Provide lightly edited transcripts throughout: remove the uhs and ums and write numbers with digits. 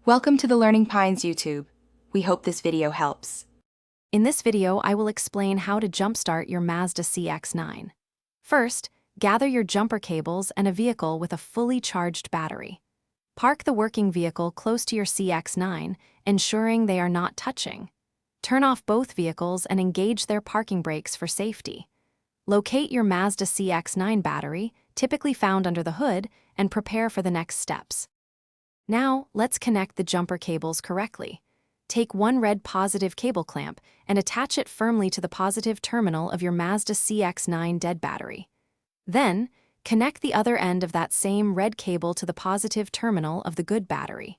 Welcome to the Learning Pines YouTube. We hope this video helps. In this video, I will explain how to jumpstart your Mazda CX-9. First, gather your jumper cables and a vehicle with a fully charged battery. Park the working vehicle close to your CX-9, ensuring they are not touching. Turn off both vehicles and engage their parking brakes for safety. Locate your Mazda CX-9 battery, typically found under the hood, and prepare for the next steps. Now, let's connect the jumper cables correctly. Take one red positive cable clamp and attach it firmly to the positive terminal of your Mazda CX-9 dead battery. Then, connect the other end of that same red cable to the positive terminal of the good battery.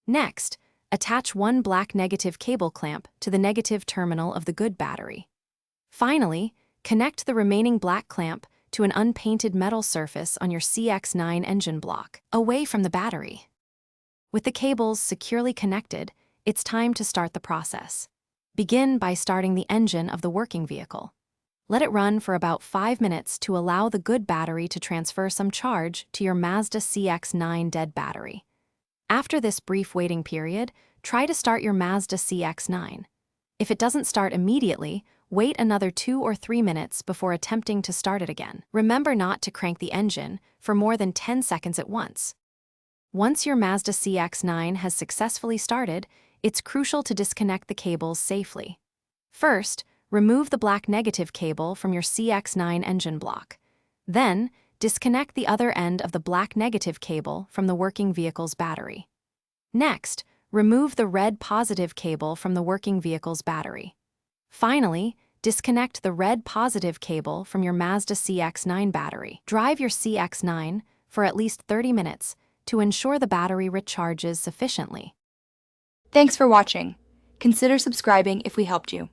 Next, attach one black negative cable clamp to the negative terminal of the good battery. Finally, connect the remaining black clamp to an unpainted metal surface on your CX-9 engine block, away from the battery. With the cables securely connected, it's time to start the process. Begin by starting the engine of the working vehicle. Let it run for about 5 minutes to allow the good battery to transfer some charge to your Mazda CX-9 dead battery. After this brief waiting period, try to start your Mazda CX-9. If it doesn't start immediately, wait another 2 or 3 minutes before attempting to start it again. Remember not to crank the engine for more than 10 seconds at once. Once your Mazda CX-9 has successfully started, it's crucial to disconnect the cables safely. First, remove the black negative cable from your CX-9 engine block. Then, disconnect the other end of the black negative cable from the working vehicle's battery. Next, remove the red positive cable from the working vehicle's battery. Finally, disconnect the red positive cable from your Mazda CX-9 battery. Drive your CX-9 for at least 30 minutes to ensure the battery recharges sufficiently. Thanks for watching. Consider subscribing if we helped you.